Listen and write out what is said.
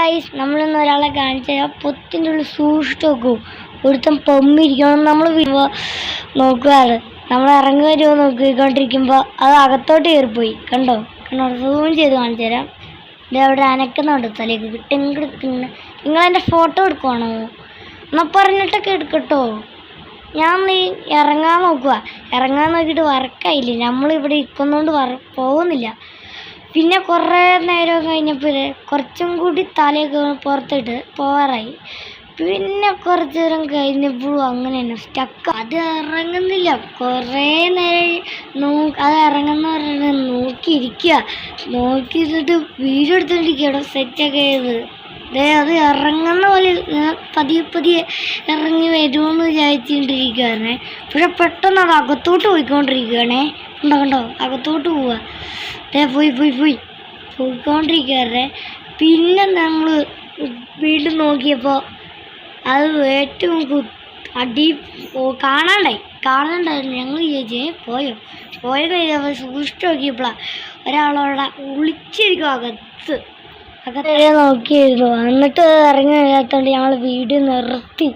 Guys, നമ്മളിന്ന് ഒരാളെ കാണിച്ചാൽ പൊത്തിൻ്റെ ഉള്ളിൽ സൂക്ഷിച്ച് നോക്കൂ. ഒരുത്തം പൊമ്മിരിക്കണം നമ്മൾ നോക്കാറ്. നമ്മൾ ഇറങ്ങി വരുമോ നോക്കിക്കൊണ്ടിരിക്കുമ്പോൾ അത് അകത്തോട്ട് കയറിപ്പോയി. കണ്ടോ സൂം ചെയ്ത് കാണിച്ചു തരാം. ഇത് അവിടെ അനക്കുന്നുണ്ട് തലേക്ക് ടെങ്കിടുക്കുന്ന. നിങ്ങളെൻ്റെ ഫോട്ടോ എടുക്കുവാണോ? എന്നാൽ പറഞ്ഞിട്ടൊക്കെ എടുക്കട്ടോ. ഞാൻ നീ ഇറങ്ങാൻ നോക്കുക. ഇറങ്ങാൻ നോക്കിയിട്ട് വർക്കായില്ലേ. നമ്മളിവിടെ ഇരിക്കുന്നതുകൊണ്ട് പോകുന്നില്ല. പിന്നെ കുറേ നേരം കഴിഞ്ഞപ്പോൾ കുറച്ചും കൂടി തലയൊക്കെ പുറത്തിട്ട് പോകാറായി. പിന്നെ കുറച്ച് നേരം കഴിഞ്ഞപ്പോഴും അങ്ങനെ തന്നെ സ്റ്റക്ക്. അത് ഇറങ്ങുന്നില്ല. കുറേ നേരം അത് ഇറങ്ങുന്ന പറഞ്ഞാൽ നോക്കിയിരിക്കുക. നോക്കിയിട്ട് വീഡിയോ എടുത്തോണ്ടിരിക്കുകയാണ് സെറ്റൊക്കെ ചെയ്ത്. അത് ഇറങ്ങുന്ന പോലെ പതിയെ ഇറങ്ങി വരുമെന്ന് വിചാരിച്ചുകൊണ്ടിരിക്കുകയാണേ. പക്ഷെ പെട്ടെന്ന് അത് അകത്തോട്ട് പോയിക്കൊണ്ടിരിക്കുകയാണേ. കണ്ടോ അകത്തോട്ട് പോവുക. പോയിക്കൊണ്ടിരിക്കുകയാണേ. പിന്നെ നമ്മൾ വീണ്ടും നോക്കിയപ്പോൾ അത് ഏറ്റവും അടി കാണാണ്ടായിരുന്നു. ഞങ്ങൾ ചോദിച്ചേ പോയെന്ന് ചെയ്തപ്പോൾ സൂക്ഷിച്ച് നോക്കിയപ്പോഴാണ് ഒരാളവിടെ ഒളിച്ചിരിക്കും അകത്ത് നോക്കിയിരുന്നു. എന്നിട്ട് ഇറങ്ങി വരാത്തോണ്ട് ഞങ്ങൾ വീഡിയോ നിർത്തി.